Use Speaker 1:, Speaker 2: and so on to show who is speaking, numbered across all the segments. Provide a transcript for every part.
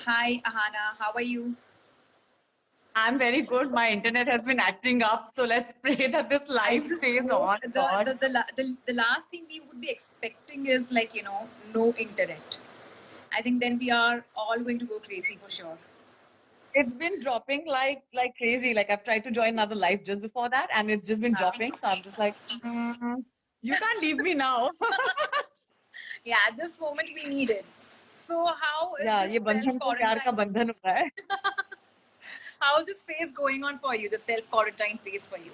Speaker 1: Hi, Ahana. How are you?
Speaker 2: I'm very good. My internet has been acting up, so let's pray that this
Speaker 1: I
Speaker 2: live
Speaker 1: just
Speaker 2: stays
Speaker 1: hope
Speaker 2: on. God,
Speaker 1: the last thing we would be expecting is like, no internet. I think then we are all going to go crazy for sure.
Speaker 2: it's been dropping like crazy. Like I've tried to join another live just before that, and it's just been dropping. So I'm just like, you can't leave me now.
Speaker 1: Yeah, at this moment we need it. So how is
Speaker 2: Yeah,
Speaker 1: this
Speaker 2: ये बंधन तो प्यार का
Speaker 1: self-quarantine?
Speaker 2: बंधन होता है.
Speaker 1: How is this phase going on for you, the self-quarantine phase for you?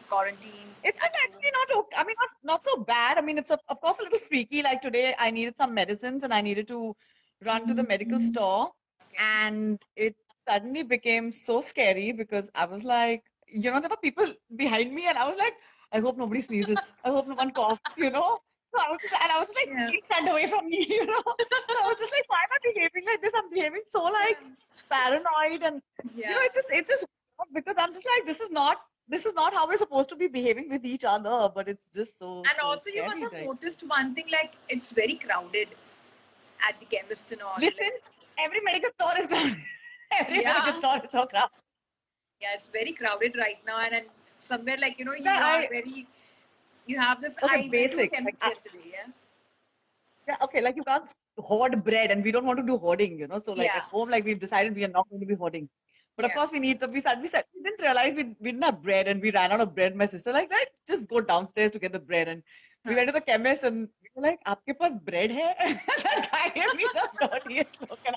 Speaker 1: Quarantine
Speaker 2: It's
Speaker 1: at
Speaker 2: been
Speaker 1: home.
Speaker 2: actually not okay. I mean, not so bad. I mean, it's of course a little freaky. Like today, I needed some medicines and I needed to run to the medical store,
Speaker 1: Okay.
Speaker 2: and it suddenly became so scary because I was like, there were people behind me, and I was like, I hope nobody sneezes. I hope no one coughs. So I was just like,
Speaker 1: Yeah.
Speaker 2: please stand away from me. So I was just like, why am I behaving like this? I'm behaving so like paranoid, and
Speaker 1: Yeah.
Speaker 2: it's just because I'm just like, this is not how we're supposed to be behaving with each other, but it's just
Speaker 1: And
Speaker 2: so
Speaker 1: also, you must
Speaker 2: scary,
Speaker 1: have
Speaker 2: right?
Speaker 1: noticed one thing, like it's very crowded at the chemist and all.
Speaker 2: Listen,
Speaker 1: Like,
Speaker 2: every medical store is crowded. Every medical
Speaker 1: yeah,
Speaker 2: store is so crowded.
Speaker 1: yeah, it's very crowded right now. And somewhere, like,
Speaker 2: Yeah,
Speaker 1: you have this.
Speaker 2: okay,
Speaker 1: I went to a
Speaker 2: basic.
Speaker 1: chemist yesterday. Yeah.
Speaker 2: Yeah, okay, like you can't hoard bread, and we don't want to do hoarding. So like
Speaker 1: Yeah.
Speaker 2: at home, like we've decided we are not going to be hoarding. But of
Speaker 1: Yeah.
Speaker 2: course, we said we didn't realize we didn't have bread, and we ran out of bread. My sister like, right, just go downstairs to get the bread, and we
Speaker 1: Huh.
Speaker 2: went to the chemist, and we were like, "आपके पास bread है?" That guy gave me the dirtiest look, and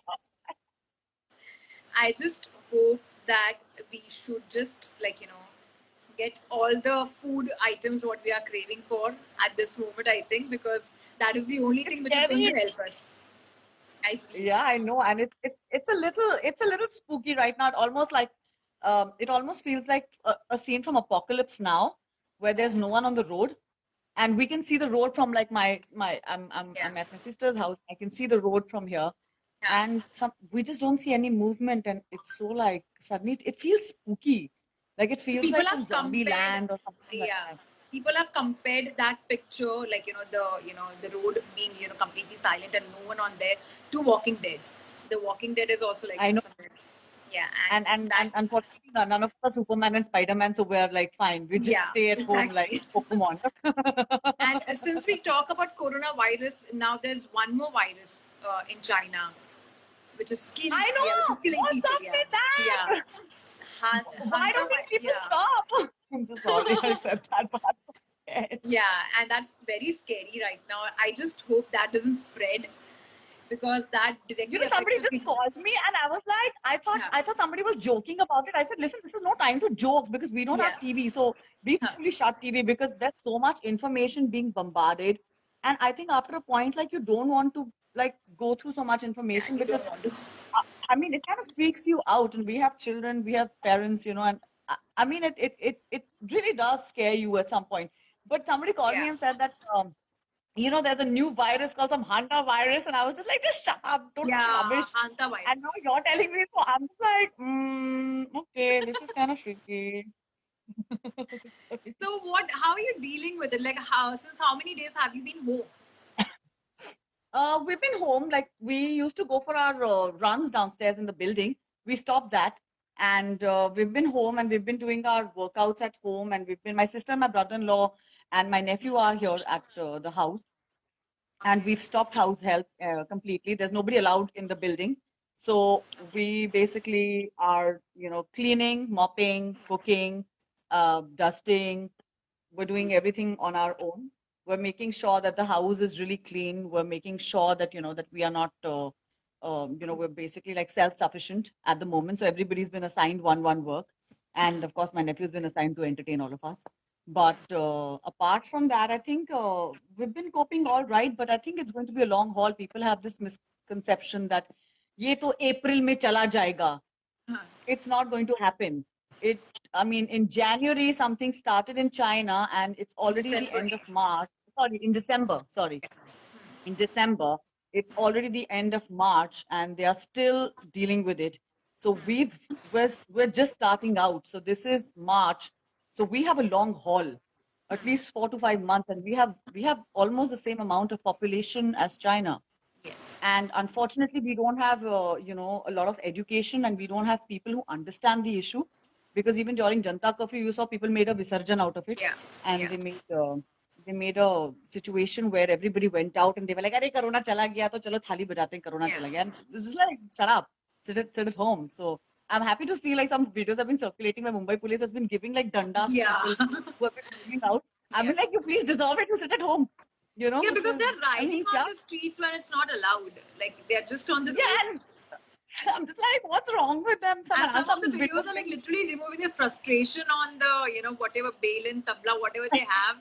Speaker 1: I just hope that we should just, like, get all the food items what we are craving for at this moment, I think, because that is the only
Speaker 2: it's
Speaker 1: thing which is going
Speaker 2: scary.
Speaker 1: to help us. I feel.
Speaker 2: Yeah, I know, and it's a little spooky right now. It almost feels like a scene from Apocalypse Now, where there's no one on the road, and we can see the road from like my
Speaker 1: Yeah.
Speaker 2: I'm at my sister's house. I can see the road from here,
Speaker 1: Yeah.
Speaker 2: and we just don't see any movement, and it's so like suddenly it feels spooky, like it feels
Speaker 1: People
Speaker 2: like
Speaker 1: have
Speaker 2: some zombie
Speaker 1: compared,
Speaker 2: land or something like
Speaker 1: yeah,
Speaker 2: that.
Speaker 1: people have compared that picture, like, the road being, completely silent and no one on there, to Walking Dead. The Walking Dead is also like,
Speaker 2: I know,
Speaker 1: somewhere. Yeah. And
Speaker 2: and
Speaker 1: that,
Speaker 2: unfortunately, none of us are Superman and Spider-Man, so we're like fine. We just
Speaker 1: yeah,
Speaker 2: stay at home like
Speaker 1: exactly.
Speaker 2: Pokemon.
Speaker 1: And since we talk about coronavirus, now there's one more virus in China, which is
Speaker 2: I
Speaker 1: which is
Speaker 2: know.
Speaker 1: killing
Speaker 2: What's
Speaker 1: people.
Speaker 2: up
Speaker 1: Yeah.
Speaker 2: with that?
Speaker 1: Yeah.
Speaker 2: Why don't these people stop? I'm so sorry I said that, but I'm so scared.
Speaker 1: Yeah, and that's very scary right now. I just hope that doesn't spread because that directly affects
Speaker 2: Somebody
Speaker 1: the
Speaker 2: just
Speaker 1: kids.
Speaker 2: called me, and I was like,
Speaker 1: Yeah.
Speaker 2: I thought somebody was joking about it. I said, listen, this is no time to joke because we don't have
Speaker 1: Yeah.
Speaker 2: TV. So we
Speaker 1: Huh.
Speaker 2: actually shut TV because there's so much information being bombarded. And I think after a point, like you don't want to like go through so much
Speaker 1: Yeah,
Speaker 2: information
Speaker 1: you
Speaker 2: because
Speaker 1: don't want to.
Speaker 2: I mean, it kind of freaks you out. And we have children, we have parents, and I mean, it really does scare you at some point. But somebody called me
Speaker 1: Yeah.
Speaker 2: and said that, there's a new virus called some Hanta virus. And I was just like, just shut up, don't talk
Speaker 1: Yeah,
Speaker 2: rubbish.
Speaker 1: Hanta
Speaker 2: And
Speaker 1: virus.
Speaker 2: now you're telling me, so I'm just like, okay, this is kind of freaky.
Speaker 1: So how are you dealing with it? Like, since how many days have you been home?
Speaker 2: We've been home. Like we used to go for our runs downstairs in the building. We stopped that, and we've been home and we've been doing our workouts at home. And my sister, my brother-in-law, and my nephew are here at the house. And
Speaker 1: Okay.
Speaker 2: we've stopped house help completely. There's nobody allowed in the building. So we basically are, cleaning, mopping, cooking, dusting. We're doing everything on our own. We're making sure that the house is really clean. We're making sure that, that we are not, we're basically like self-sufficient at the moment. So everybody's been assigned one work. And of course, my nephew's been assigned to entertain all of us. But apart from that, I think we've been coping all right. But I think it's going to be a long haul. People have this misconception that ये तो April में चला जाएगा.
Speaker 1: Huh.
Speaker 2: It's not going to happen. In January, something started in China and it's already the
Speaker 1: December.
Speaker 2: end of March. Sorry, in December. Sorry. In December, it's already the end of March and they are still dealing with it. So we're just starting out. So this is March. So we have a long haul, at least 4 to 5 months, and we have almost the same amount of population as China.
Speaker 1: Yes.
Speaker 2: And unfortunately, we don't have, a lot of education, and we don't have people who understand the issue. Because even during Janta Curfew, you saw people made a visarjan out of it,
Speaker 1: Yeah.
Speaker 2: and
Speaker 1: Yeah.
Speaker 2: they made a situation where everybody went out and they were like, "Arey, Corona chala gaya, to chalo thali bajate hain, Corona
Speaker 1: Yeah.
Speaker 2: chala gaya." And it's just like, shut up, sit at home. So I'm happy to see like some videos have been circulating where Mumbai police has been giving like dandas to
Speaker 1: Yeah.
Speaker 2: people who have been going out. I
Speaker 1: Yeah.
Speaker 2: mean, like, you please deserve it to sit at home,
Speaker 1: Yeah, because they're
Speaker 2: because I
Speaker 1: riding
Speaker 2: mean,
Speaker 1: on
Speaker 2: yeah,
Speaker 1: the streets when it's not allowed. Like they're just on the
Speaker 2: yeah,
Speaker 1: roads.
Speaker 2: and I'm just like, what's wrong with them?
Speaker 1: And some of the
Speaker 2: Some
Speaker 1: videos
Speaker 2: videos
Speaker 1: are like
Speaker 2: being,
Speaker 1: literally removing their frustration on the, whatever bail tabla, whatever they have.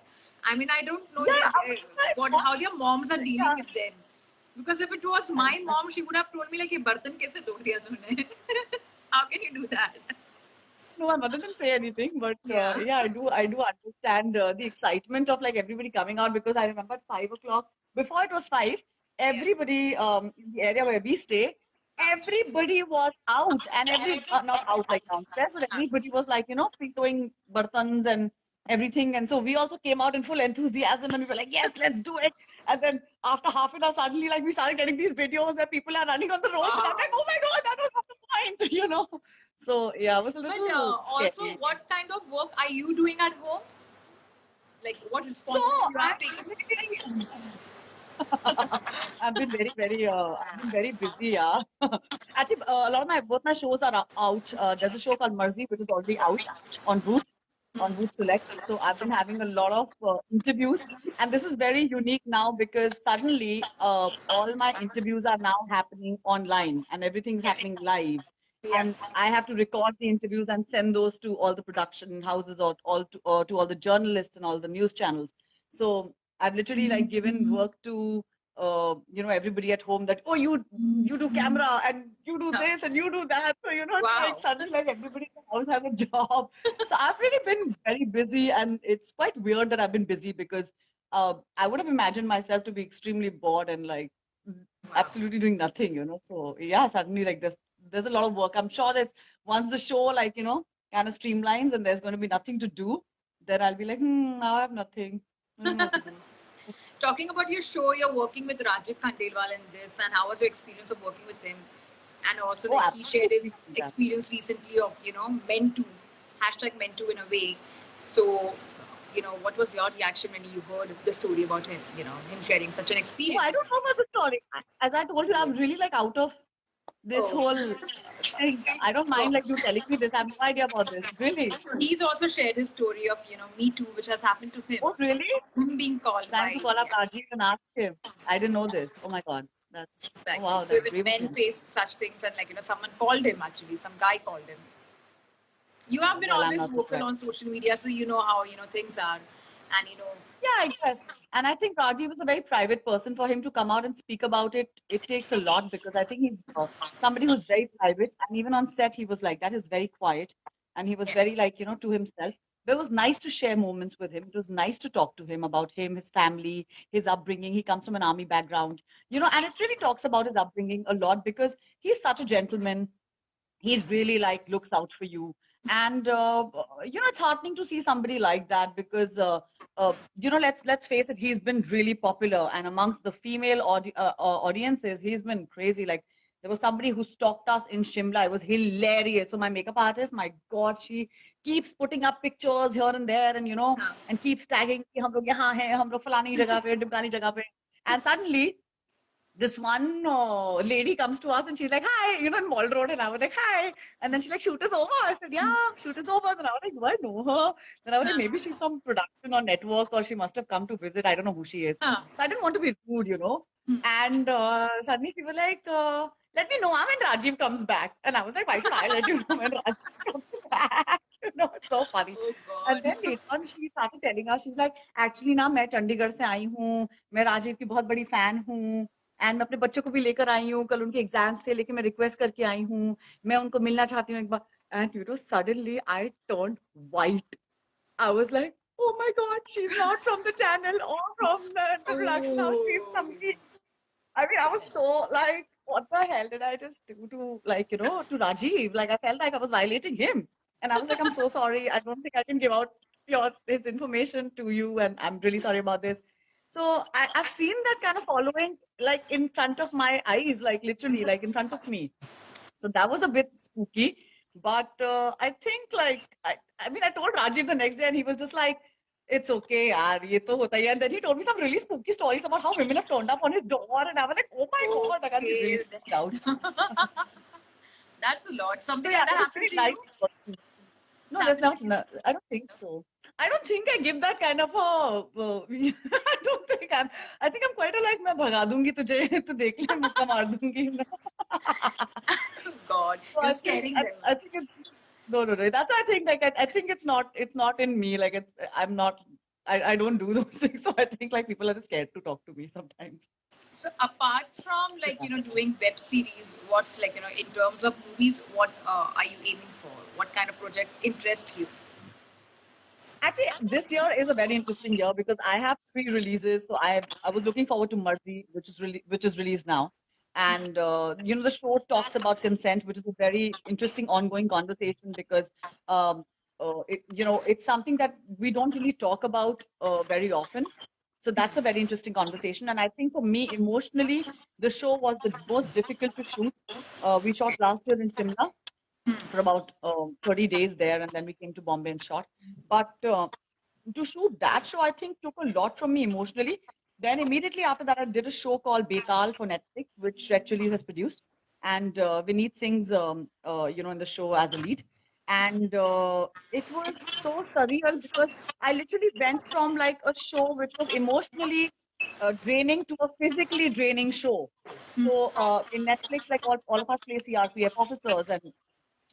Speaker 1: I mean, I don't know
Speaker 2: yeah, I was like,
Speaker 1: what
Speaker 2: what?
Speaker 1: how their moms are dealing
Speaker 2: Yeah,
Speaker 1: with them. Because if it was
Speaker 2: I,
Speaker 1: my mom, she would have told me like, "ये बर्तन कैसे तोड़ दिया तूने?" How can you do that?
Speaker 2: no, my mother didn't say anything, but
Speaker 1: Yeah.
Speaker 2: yeah, I do understand the excitement of like everybody coming out, because I remember at 5 o'clock, before it was five,
Speaker 1: Yeah.
Speaker 2: everybody in the area where we stay, everybody was out, and not out like downstairs, but everybody was like, throwing bartans and everything. And so we also came out in full enthusiasm, and we were like, yes, let's do it. And then after half an hour, suddenly like we started getting these videos where people are running on the roads, and I'm like,
Speaker 1: Wow.
Speaker 2: oh my God, that was not the point, So yeah, it was a
Speaker 1: But
Speaker 2: little
Speaker 1: also,
Speaker 2: scary.
Speaker 1: what kind of work are you doing at home? Like, what
Speaker 2: So
Speaker 1: responsibility you have taken?
Speaker 2: actually, I've been very busy, yeah. Actually, a lot of both my shows are out. There's a show called Marzi, which is already out on Roots Select. So I've been having a lot of interviews, and this is very unique now because suddenly all my interviews are now happening online, and everything's
Speaker 1: Yeah.
Speaker 2: happening live.
Speaker 1: Yeah.
Speaker 2: And I have to record the interviews and send those to all the production houses, or to all the journalists and all the news channels. So I've literally like given work to everybody at home, that, oh, you do camera and you do this and you do that. So it's like
Speaker 1: Wow.
Speaker 2: suddenly like everybody in the house has a job. So I've really been very busy, and it's quite weird that I've been busy, because I would have imagined myself to be extremely bored and like
Speaker 1: Wow.
Speaker 2: absolutely doing nothing. So yeah, suddenly like there's a lot of work. I'm sure that once the show like kind of streamlines and there's going to be nothing to do, then I'll be like, now I have nothing. I don't know what to do.
Speaker 1: Talking about your show, you're working with Rajeev Khandelwal in this, and how was your experience of working with him? And also,
Speaker 2: Oh,
Speaker 1: like he shared his
Speaker 2: absolutely fantastic.
Speaker 1: experience recently of meant to #meant to in a way. So, what was your reaction when you heard the story about him? Him sharing such an
Speaker 2: Oh,
Speaker 1: experience.
Speaker 2: I don't know about the story. As I told you, I'm really like out of this
Speaker 1: Oh.
Speaker 2: whole thing. I don't mind like you telling me this. I have no idea about this. Really?
Speaker 1: So he's also shared his story of Me Too, which has happened to him.
Speaker 2: Oh, really?
Speaker 1: Him being called
Speaker 2: Time
Speaker 1: by
Speaker 2: to call up Rajiv and ask him. I didn't know this. Oh my God. Oh
Speaker 1: exactly.
Speaker 2: wow,
Speaker 1: So
Speaker 2: that's
Speaker 1: even
Speaker 2: brave of
Speaker 1: men
Speaker 2: him.
Speaker 1: face such things, and someone called him actually, some guy called him. You have been
Speaker 2: Well, I'm
Speaker 1: always
Speaker 2: not
Speaker 1: vocal
Speaker 2: surprised.
Speaker 1: on social media, so you know how things are, and
Speaker 2: Yeah, I guess. And I think Rajiv is a very private person. For him to come out and speak about it, it takes a lot, because I think he's somebody who's very private. And even on set, he was like that. He's very quiet. And he was
Speaker 1: yeah,
Speaker 2: very like, to himself. But it was nice to share moments with him. It was nice to talk to him about him, his family, his upbringing. He comes from an army background, and it really talks about his upbringing a lot, because he's such a gentleman. He really like looks out for you. And it's heartening to see somebody like that, because let's face it, he's been really popular, and amongst the female audiences, he's been crazy. Like, there was somebody who stalked us in Shimla. It was hilarious. So my makeup artist, my God, she keeps putting up pictures here and there, and
Speaker 1: huh.
Speaker 2: and keeps tagging कि हम लोग यहाँ हैं, हम लोग फलानी जगह पे, ढिमकानी जगह पे. And suddenly this one lady comes to us and she's like, hi, in Mall Road. And I was like, hi. And then she's like, shoot is over. I said, yeah, shoot is over. And I was like, do I know her? Then I was like,
Speaker 1: Huh.
Speaker 2: maybe she's from production or network, or she must have come to visit. I don't know who she is.
Speaker 1: Huh.
Speaker 2: So I didn't want to be rude. And suddenly she was like, let me know when Rajiv comes back. And I was like, why should I let you know when Rajiv comes back? It's so funny.
Speaker 1: Oh
Speaker 2: And then
Speaker 1: God.
Speaker 2: later on, she started telling us, she's like, actually ना मैं चंडीगढ़ से आई हूँ, मैं राजीव की बहुत बड़ी fan हूँ, and मैं अपने बच्चों को भी लेकर आई हूँ, कल उनके एग्जाम्स थे, लेकिन मैं रिक्वेस्ट करके आई हूँ, मैं उनको मिलना चाहती हूँ एक बार. And suddenly I turned white. I was like, oh my God, she's not from the channel or from the production house. She's
Speaker 1: Oh.
Speaker 2: somebody. I mean, I was so like, what the hell did I just do to, like, to Rajiv? Like, I felt like I was violating him. And I was like, I'm so sorry. I don't think I can give out his information to you. And I'm really sorry about this. So I've seen that kind of following like in front of my eyes, like literally, like in front of me. So that was a bit spooky. But I think I mean, I told Rajiv the next day and he was just like, it's okay, yaar, ye to hota hai. And then he told me some really spooky stories about how women have turned up on his door. And I was like, oh my God, I can't be really
Speaker 1: Okay,
Speaker 2: freaked out.
Speaker 1: that's a lot.
Speaker 2: So
Speaker 1: Something
Speaker 2: yeah,
Speaker 1: like that
Speaker 2: it was
Speaker 1: happened
Speaker 2: very
Speaker 1: to
Speaker 2: nice
Speaker 1: you?
Speaker 2: working.
Speaker 1: It's
Speaker 2: No, there's
Speaker 1: happened
Speaker 2: not.
Speaker 1: to you?
Speaker 2: No, I don't think so. I don't think I give that kind of a. I don't think I'm. I think I'm quite a like मैं भगा दूंगी तुझे तो देख ले मुक्का मार दूंगी.
Speaker 1: God,
Speaker 2: So
Speaker 1: you're scaring them.
Speaker 2: I think it's no. That's why I think like I think it's not in me. Like I'm not. I don't do those things. So I think like people are just scared to talk to me sometimes.
Speaker 1: So apart from like
Speaker 2: Yeah.
Speaker 1: doing web series, what's like in terms of movies, what are you aiming for? What kind of projects interest you?
Speaker 2: Actually, this year is a very interesting year because I have three releases. So I was looking forward to Marzi, which is released now, and the show talks about consent, which is a very interesting ongoing conversation because it's something that we don't really talk about very often. So that's a very interesting conversation, and I think for me emotionally, the show was the most difficult to shoot. We shot last year in Shimla for about 30 days there, and then we came to Bombay and shot. But to shoot that show, I think took a lot from me emotionally. Then immediately after that, I did a show called Betal for Netflix, which Red Chillies has produced, and Vineet Singh's in the show as a lead, and it was so surreal because I literally went from like a show which was emotionally draining to a physically draining show. So in Netflix, like all of us play CRPF officers, and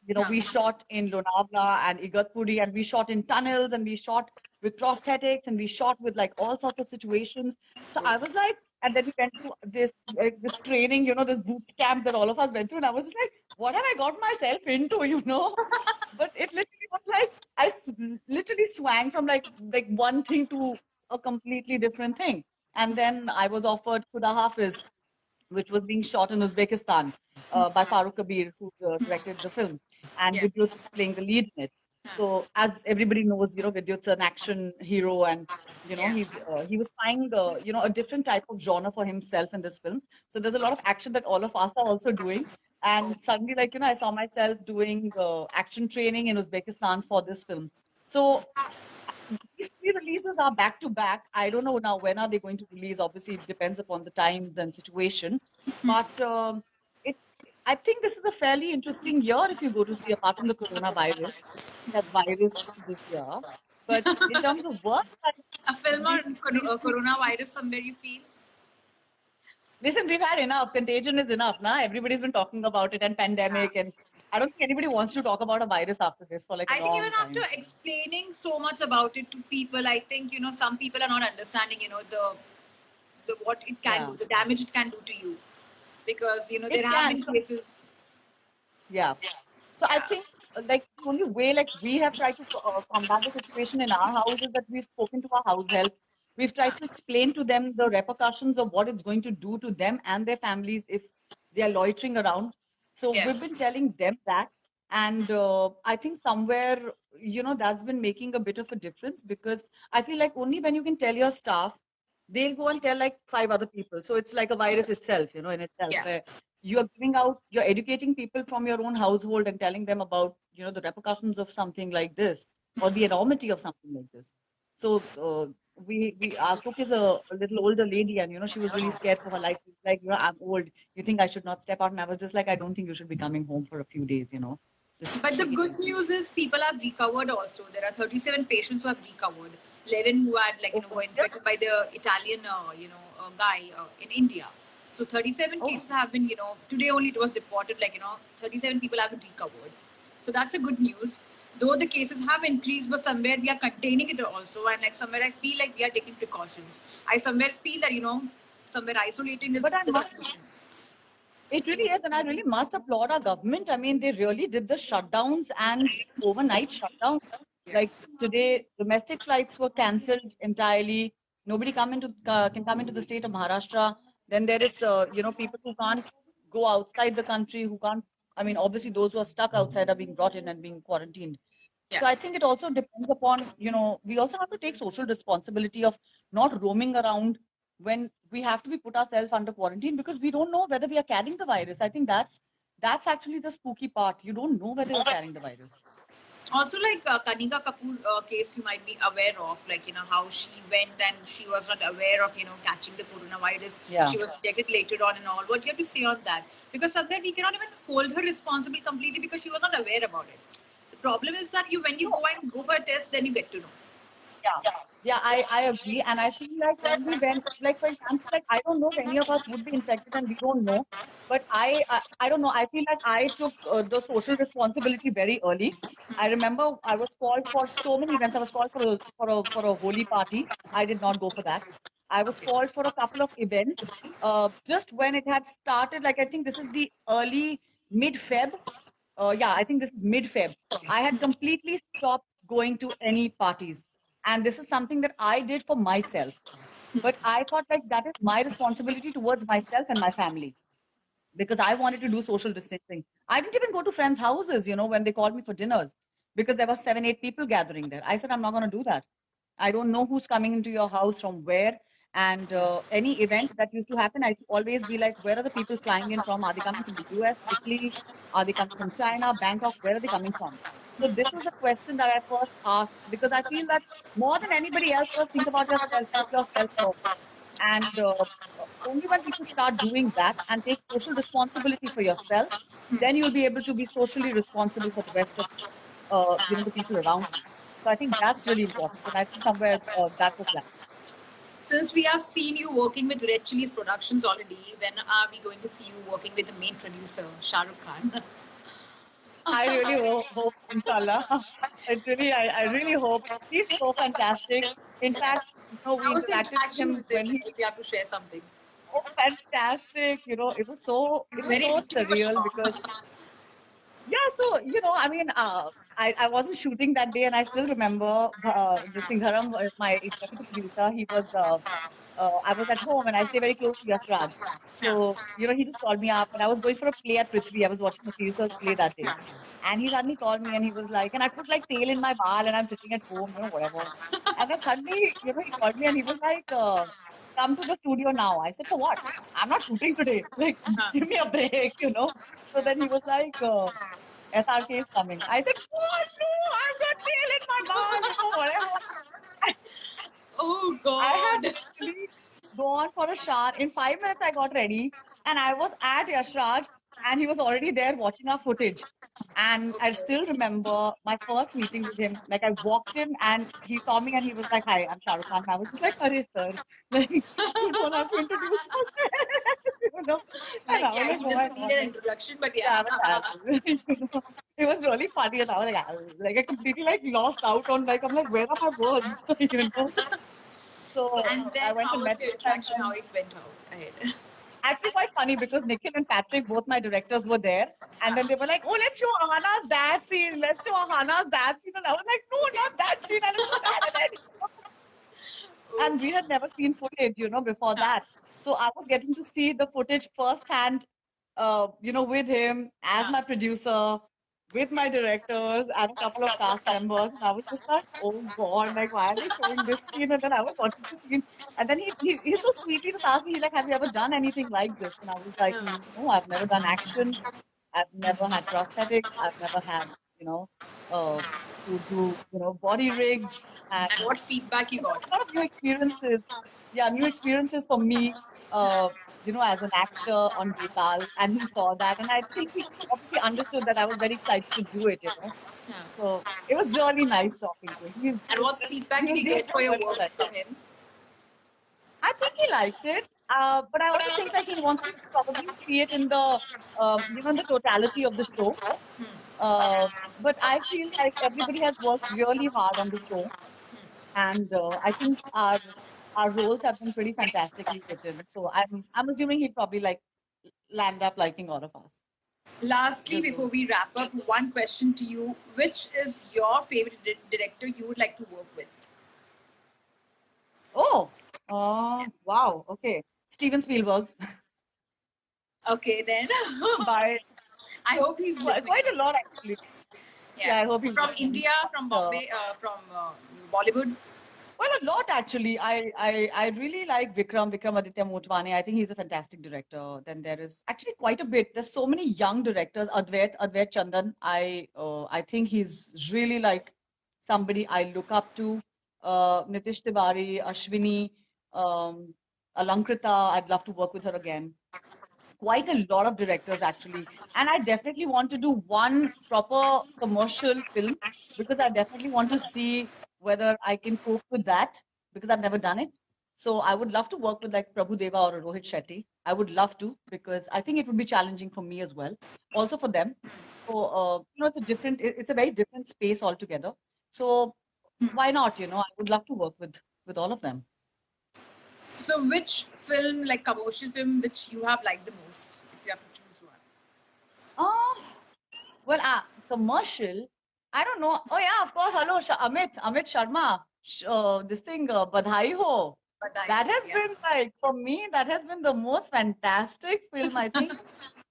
Speaker 1: Yeah.
Speaker 2: we shot in Lonavala and Igatpuri, and we shot in tunnels, and we shot with prosthetics, and we shot with like all sorts of situations. So I was like, and then we went through this training, this boot camp that all of us went through, and I was just like, what have I got myself into? But it literally was like literally swang from like one thing to a completely different thing. And then I was offered Khuda Hafiz, which was being shot in Uzbekistan by Farooq Kabir, who directed the film, and
Speaker 1: Yeah.
Speaker 2: Vidyut's playing the lead in it. So, as everybody knows, Vidyut's an action hero, and
Speaker 1: Yeah.
Speaker 2: he was trying a different type of genre for himself in this film. So there's a lot of action that all of us are also doing.
Speaker 1: Oh.
Speaker 2: And suddenly, I saw myself doing action training in Uzbekistan for this film. So these three releases are back to back. I don't know now when are they going to release. Obviously, it depends upon the times and situation. But it, I think this is a fairly interesting year if you go to see, apart from the coronavirus. That's virus this year. But in terms of work,
Speaker 1: A film
Speaker 2: these
Speaker 1: on
Speaker 2: these
Speaker 1: coronavirus somewhere you feel?
Speaker 2: listen, we've had enough. Contagion is enough, now. Everybody's been talking about it and
Speaker 1: Yeah.
Speaker 2: pandemic, and I don't think anybody wants to talk about a virus after this for like a
Speaker 1: I think even
Speaker 2: long
Speaker 1: after
Speaker 2: time.
Speaker 1: explaining so much about it to people, I think some people are not understanding the what it can
Speaker 2: Yeah,
Speaker 1: do, the damage it can do to you, because there
Speaker 2: it
Speaker 1: have
Speaker 2: can.
Speaker 1: been cases.
Speaker 2: Yeah. So I
Speaker 1: Yeah.
Speaker 2: think like the only way like we have tried to combat the situation in our house is that we've spoken to our house help. We've tried
Speaker 1: Yeah.
Speaker 2: to explain to them the repercussions of what it's going to do to them and their families if they are loitering around. So
Speaker 1: Yeah.
Speaker 2: we've been telling them that, and I think somewhere that's been making a bit of a difference because I feel like only when you can tell your staff, they'll go and tell like five other people. So it's like a virus itself, in itself,
Speaker 1: Yeah.
Speaker 2: where you're educating people from your own household and telling them about, the repercussions of something like this or the enormity of something like this. So our cook is a little older lady, and, she was really scared for her life. She was like, I'm old. You think I should not step out? And I was just like, I don't think you should be coming home for a few days. Just
Speaker 1: But the
Speaker 2: take it
Speaker 1: good
Speaker 2: easy.
Speaker 1: news is people have recovered also. There are 37 patients who have recovered. 11 who had
Speaker 2: Oh,
Speaker 1: were
Speaker 2: yeah.
Speaker 1: infected by the Italian guy in India. So 37
Speaker 2: Oh,
Speaker 1: cases have been today only it was reported 37 people have recovered. So that's a good news. Though the cases have increased, but somewhere we are containing it also, and like somewhere I feel like we are taking precautions. I somewhere feel that somewhere isolating is
Speaker 2: but I
Speaker 1: the
Speaker 2: must
Speaker 1: solution.
Speaker 2: It really is, and I really must applaud our government. I mean, they really did the shutdowns and overnight shutdowns.
Speaker 1: Yeah.
Speaker 2: Like today, domestic flights were cancelled entirely. Nobody can come into the state of Maharashtra. Then there is, people who can't go outside the country, who can't. I mean, obviously, those who are stuck outside are being brought in and being quarantined.
Speaker 1: Yeah.
Speaker 2: So I think it also depends upon, we also have to take social responsibility of not roaming around when we have to be put ourselves under quarantine because we don't know whether we are carrying the virus. I think that's actually the spooky part. You don't know whether you're carrying the virus.
Speaker 1: Also, like Kanika Kapoor case, you might be aware of, like, how she went and she was not aware of, catching the coronavirus.
Speaker 2: Yeah.
Speaker 1: She was detected later on and all. What do you have to say on that? Because sometimes we cannot even hold her responsible completely because she was not aware about it. The problem is that when you go for a test, then you get to know.
Speaker 2: Yeah. Yeah, I agree. And I feel like only when, like, for example, like, I don't know if any of us would be infected and we don't know. But I don't know. I feel like I took the social responsibility very early. I remember I was called for so many events. I was called for a holy party. I did not go for that. I was called for a couple of events just when it had started. Like, I think this is the early mid-Feb. Yeah, I think this is mid-Feb. I had completely stopped going to any parties. And this is something that I did for myself. But I thought like that is my responsibility towards myself and my family because I wanted to do social distancing. I didn't even go to friends' houses, when they called me for dinners because there were 7, 8 people gathering there. I said, I'm not going to do that. I don't know who's coming into your house from where. And any event that used to happen, I used to always be like, where are the people flying in from? Are they coming from the US, Italy? Are they coming from China, Bangkok? Where are they coming from? So this was a question that I first asked because I feel that more than anybody else, first think about yourself, put yourself first. And only when people start doing that and take social responsibility for yourself, then you'll be able to be socially responsible for the rest of the people around you. So I think that's really important, and I think somewhere that was that.
Speaker 1: Since we have seen you working with Red Chili's productions already, when are we going to see you working with the main producer, Shah Rukh Khan?
Speaker 2: I really hope, inshallah. I really hope. He's so fantastic. In fact, we
Speaker 1: How was the
Speaker 2: interacted with
Speaker 1: interaction
Speaker 2: him
Speaker 1: with him,
Speaker 2: when he
Speaker 1: if you have to share something?
Speaker 2: was so fantastic. It
Speaker 1: It's
Speaker 2: was
Speaker 1: very
Speaker 2: so
Speaker 1: give a
Speaker 2: surreal
Speaker 1: shock.
Speaker 2: because yeah, so I mean, I wasn't shooting that day, and I still remember this thing. Dharam, my executive producer, I was at home, and I stay very close to Yash Raj.
Speaker 1: Yeah.
Speaker 2: So he just called me up, and I was going for a play at Prithvi. I was watching a producers play that day, and he suddenly called me, and he was like, and I put like tail in my bal, and I'm sitting at home, whatever. And then suddenly, he called me, and he was like, "Come to the studio now." I said, "For what? I'm not shooting today. Like, give me a break." So then he was like. SRK is coming. I said, what? No, I've got tail in my ball, whatever.
Speaker 1: Oh
Speaker 2: I had
Speaker 1: God.
Speaker 2: literally gone for a shower. In 5 minutes, I got ready and I was at Yashraj and he was already there watching our footage. And I
Speaker 1: Okay.
Speaker 2: still remember my first meeting with him. Like I walked in and he saw me and he was like, "Hi, I'm Shah Rukh Khan." And I was just like, "Arey sir, like you don't have to introduce yourself." you know. And
Speaker 1: Like,
Speaker 2: I was
Speaker 1: yeah,
Speaker 2: like,
Speaker 1: he
Speaker 2: "Oh my
Speaker 1: doesn't need
Speaker 2: God,
Speaker 1: an
Speaker 2: like
Speaker 1: introduction, but
Speaker 2: yeah,
Speaker 1: yeah.
Speaker 2: but it was really funny, and I was like I completely like lost out on like I'm like, where are my words, So
Speaker 1: And then
Speaker 2: I went
Speaker 1: how
Speaker 2: and
Speaker 1: was
Speaker 2: met
Speaker 1: the
Speaker 2: him, and
Speaker 1: interaction? How
Speaker 2: then
Speaker 1: it went out ahead?
Speaker 2: it's actually quite funny because Nikhil and Patrick, both my directors, were there, and then they were like, "Oh, let's show Ahana's that scene. Let's show Ahana's that scene," and I was like, "No, not that scene. I don't want that." And we had never seen footage, before
Speaker 1: Huh.
Speaker 2: that. So I was getting to see the footage firsthand, with him as
Speaker 1: Huh.
Speaker 2: my producer, with my directors and a couple of cast members. And I was just like, oh God, like, why are they showing this scene? And then I was watching the scene. And then he so sweetly just asked me, he's like, have you ever done anything like this? And I was like, no, I've never done action. I've never had prosthetics. I've never had, you know, uh, to do, body rigs. And
Speaker 1: And what feedback you
Speaker 2: so there
Speaker 1: got?
Speaker 2: were a lot of new experiences. Yeah, new experiences for me, as an actor on Betal. And he saw that. And I think he obviously understood that I was very excited to do it.
Speaker 1: Yeah.
Speaker 2: So it was really nice talking to him.
Speaker 1: And what feedback
Speaker 2: He
Speaker 1: did
Speaker 2: was
Speaker 1: you
Speaker 2: just
Speaker 1: get for your
Speaker 2: really
Speaker 1: work
Speaker 2: excited.
Speaker 1: from him?
Speaker 2: I think he liked it. But I also think like he wants to probably see it in the totality of the show. Uh, but I feel like everybody has worked really hard on the show, and I think our roles have been pretty fantastically written. So I'm assuming he'd probably like land up liking all of us.
Speaker 1: Lastly,
Speaker 2: Good
Speaker 1: before
Speaker 2: roles.
Speaker 1: we wrap up, one question to you: which is your favorite director you would like to work with?
Speaker 2: Oh, wow. Okay, Steven Spielberg.
Speaker 1: Okay, then.
Speaker 2: By
Speaker 1: I hope he's listening.
Speaker 2: quite a lot actually.
Speaker 1: Yeah.
Speaker 2: Yeah, I hope he's
Speaker 1: From
Speaker 2: listening.
Speaker 1: India, from
Speaker 2: Uh,
Speaker 1: Bombay, from Bollywood.
Speaker 2: Well, a lot actually. I really like Vikram Aditya Motwane. I think he's a fantastic director. Then there is actually quite a bit. There's so many young directors. Advait Chandan. I think he's really like somebody I look up to. Nitish Tiwari, Ashwini, um, Alankrita. I'd love to work with her again. Quite a lot of directors actually, and I definitely want to do one proper commercial film because I definitely want to see whether I can cope with that because I've never done it. So I would love to work with like Prabhu Deva or Rohit Shetty. I would love to because I think it would be challenging for me as well, also for them. So it's a different, it's a very different space altogether. So why not? I would love to work with all of them.
Speaker 1: So, which film, like commercial film, which you have liked the most, if you have to choose one?
Speaker 2: Oh, well, commercial. I don't know. Oh yeah, of course. Hello, Amit Sharma. This thing, Badhai Ho. That has been like for me. That has been the most fantastic film. I think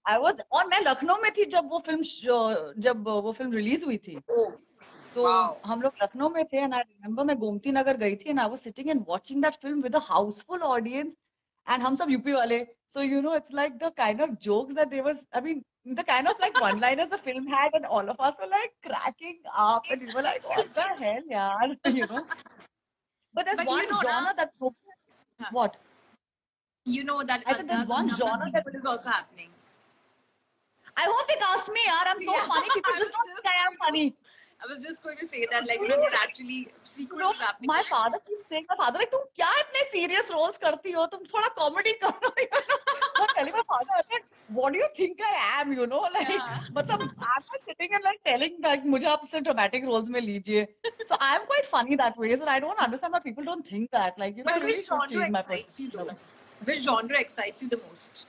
Speaker 2: I was और मैं लखनऊ में थी जब वो film release हुई थी.
Speaker 1: Oh,
Speaker 2: तो
Speaker 1: wow.
Speaker 2: हम लोग लखनऊ में थे and I remember मैं गोमती नगर गई थी and I was sitting and watching that film with a houseful audience and हम सब यूपी वाले. So it's like the kind of jokes that they was, I mean, the kind of like one-liners the film had and all of us were like cracking up and we were like, what the hell, yaar, But there's
Speaker 1: But
Speaker 2: one genre that what?
Speaker 1: You know that
Speaker 2: I said there's one genre that
Speaker 1: is also happening.
Speaker 2: I hope they cast me, yaar. I'm so funny. People just don't think I am funny.
Speaker 1: I was just going to say that, like, they're actually sequel is happening.
Speaker 2: My father keeps saying, my father like, तुम क्या इतने serious roles करती हो? तुम थोड़ा comedy करो. So I'm telling my father, I'm like, what do you think I am? Like, मतलब I'm not sitting and like telling like मुझे आप सिर्फ dramatic roles में लीजिए. So I'm quite funny that way, and I don't understand why people don't think that. Like, I
Speaker 1: But
Speaker 2: really
Speaker 1: which
Speaker 2: should
Speaker 1: genre
Speaker 2: change my
Speaker 1: excites you
Speaker 2: perspective.
Speaker 1: though? Which genre excites you the most?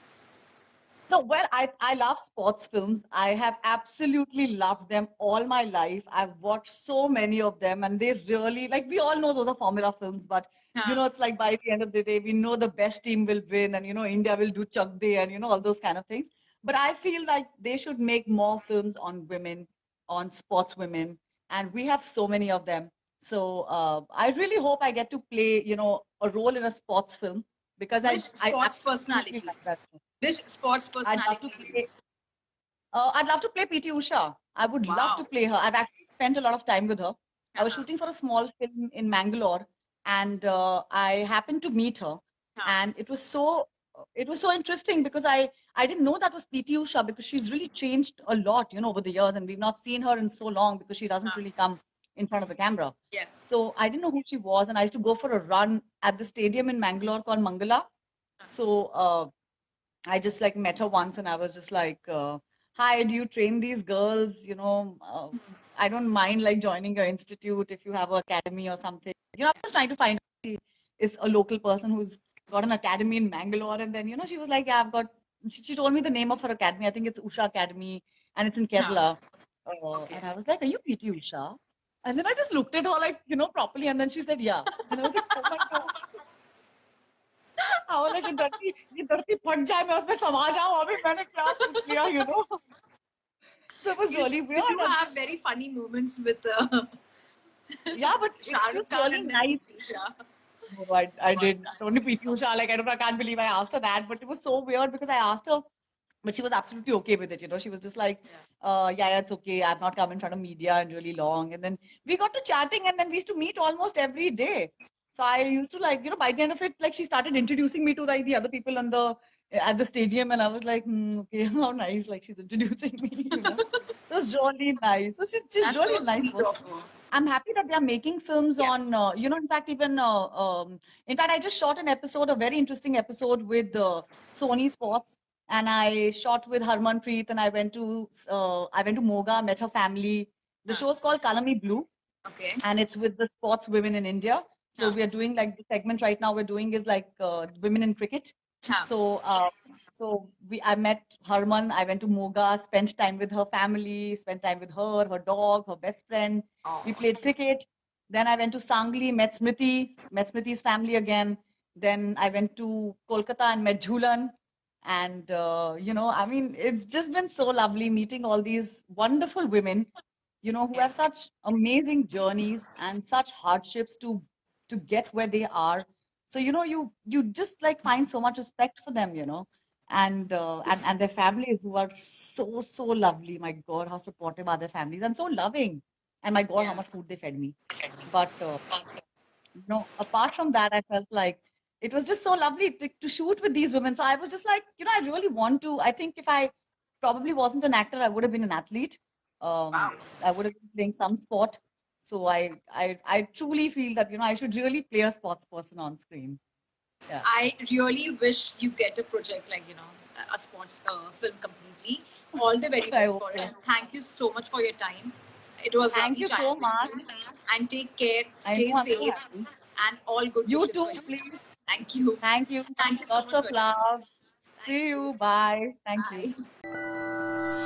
Speaker 2: So, well, I love sports films. I have absolutely loved them all my life. I've watched so many of them, and they really, like, we all know those are formula films, but it's like by the end of the day, we know the best team will win, and India will do Chak De, and all those kind of things. But I feel like they should make more films on women, on sports women, and we have so many of them. So I really hope I get to play, a role in a sports film because
Speaker 1: Which
Speaker 2: I
Speaker 1: sports
Speaker 2: absolutely
Speaker 1: personality?
Speaker 2: like that.
Speaker 1: Which sports
Speaker 2: I'd love
Speaker 1: personality?
Speaker 2: to play. I'd love to play PT Usha. I would love to
Speaker 1: Wow.
Speaker 2: play her. I've actually spent a lot of time with her. I was
Speaker 1: Uh-huh.
Speaker 2: shooting for a small film in Mangalore, and I happened to meet her, and it was so interesting because I didn't know that was PT Usha because she's really changed a lot, over the years, and we've not seen her in so long because she doesn't really come in front of the camera.
Speaker 1: Yeah.
Speaker 2: So I didn't know who she was, and I used to go for a run at the stadium in Mangalore called Mangala. So I just like met her once and I was just like, hi, do you train these girls? I don't mind like joining your institute if you have an academy or something. I was trying to find out if she is a local person who's got an academy in Mangalore. And then, she was like, yeah, she told me the name of her academy. I think it's Usha Academy and it's in Kerala. And I was like, are you PT Usha? And then I just looked at her like, properly. And then she said, yeah. And I was like, oh my God. I was like, ये धरती फट जाए मैं उसमें समा जाऊं अभी मैंने क्या सोच लिया. So it was really weird.
Speaker 1: You have very funny moments with
Speaker 2: yeah, but
Speaker 1: Shah
Speaker 2: it
Speaker 1: Rukh
Speaker 2: was
Speaker 1: Khan
Speaker 2: really
Speaker 1: and
Speaker 2: nice.
Speaker 1: Usha.
Speaker 2: Oh, I did only PT Usha. Like I can't believe I asked her that, but it was so weird because I asked her, but she was absolutely okay with it. She was just like, yeah, it's okay. I've not come in front of media in really long. And then we got to chatting, and then we used to meet almost every day. So I used to like, by the end of it, like she started introducing me to like the other people at the stadium, and I was like, okay, how nice, like she's introducing me. It was really nice. So she's really
Speaker 1: so
Speaker 2: nice. I'm happy that they are making films on, in fact, in fact, I just shot an episode, a very interesting episode with Sony Sports, and I shot with Harmanpreet, and I went to Moga, met her family. The show is called Kalami Blue.
Speaker 1: Okay.
Speaker 2: And it's with the sports women in India. So we are doing like the segment right now we're doing is like women in cricket. So I met Harman. I went to Moga, spent time with her family, spent time with her dog, her best friend. We played cricket. Then I went to Sangli, met Smriti's family again. Then I went to Kolkata and met Jhulan. And, I mean, it's just been so lovely meeting all these wonderful women, who have such amazing journeys and such hardships to to get where they are. So you just like find so much respect for them, and their families who are so lovely. My God, how supportive are their families and so loving. And my God, how
Speaker 1: Yeah.
Speaker 2: much food they fed me. But apart from that, I felt like it was just so lovely to shoot with these women. So I was just like, I really want to. I think if I probably wasn't an actor, I would have been an athlete.
Speaker 1: Wow.
Speaker 2: I would have been playing some sport. So I truly feel that I should really play a sports person on screen. Yeah,
Speaker 1: I really wish you get a project like, a sports film completely. All the very
Speaker 2: I
Speaker 1: best
Speaker 2: hope
Speaker 1: for it.
Speaker 2: so.
Speaker 1: And thank you so much for your time. It was
Speaker 2: Thank
Speaker 1: lovely
Speaker 2: you so
Speaker 1: chatting with
Speaker 2: much.
Speaker 1: you. And take care,
Speaker 2: I
Speaker 1: stay
Speaker 2: know I'm so
Speaker 1: safe,
Speaker 2: happy.
Speaker 1: and all good
Speaker 2: You
Speaker 1: wishes for
Speaker 2: too,
Speaker 1: you.
Speaker 2: please.
Speaker 1: Thank you.
Speaker 2: Thank you.
Speaker 1: Thank you so
Speaker 2: Lots
Speaker 1: much for
Speaker 2: of
Speaker 1: your time.
Speaker 2: love.
Speaker 1: Thank
Speaker 2: See
Speaker 1: you.
Speaker 2: you. Bye. Thank you.
Speaker 1: Bye.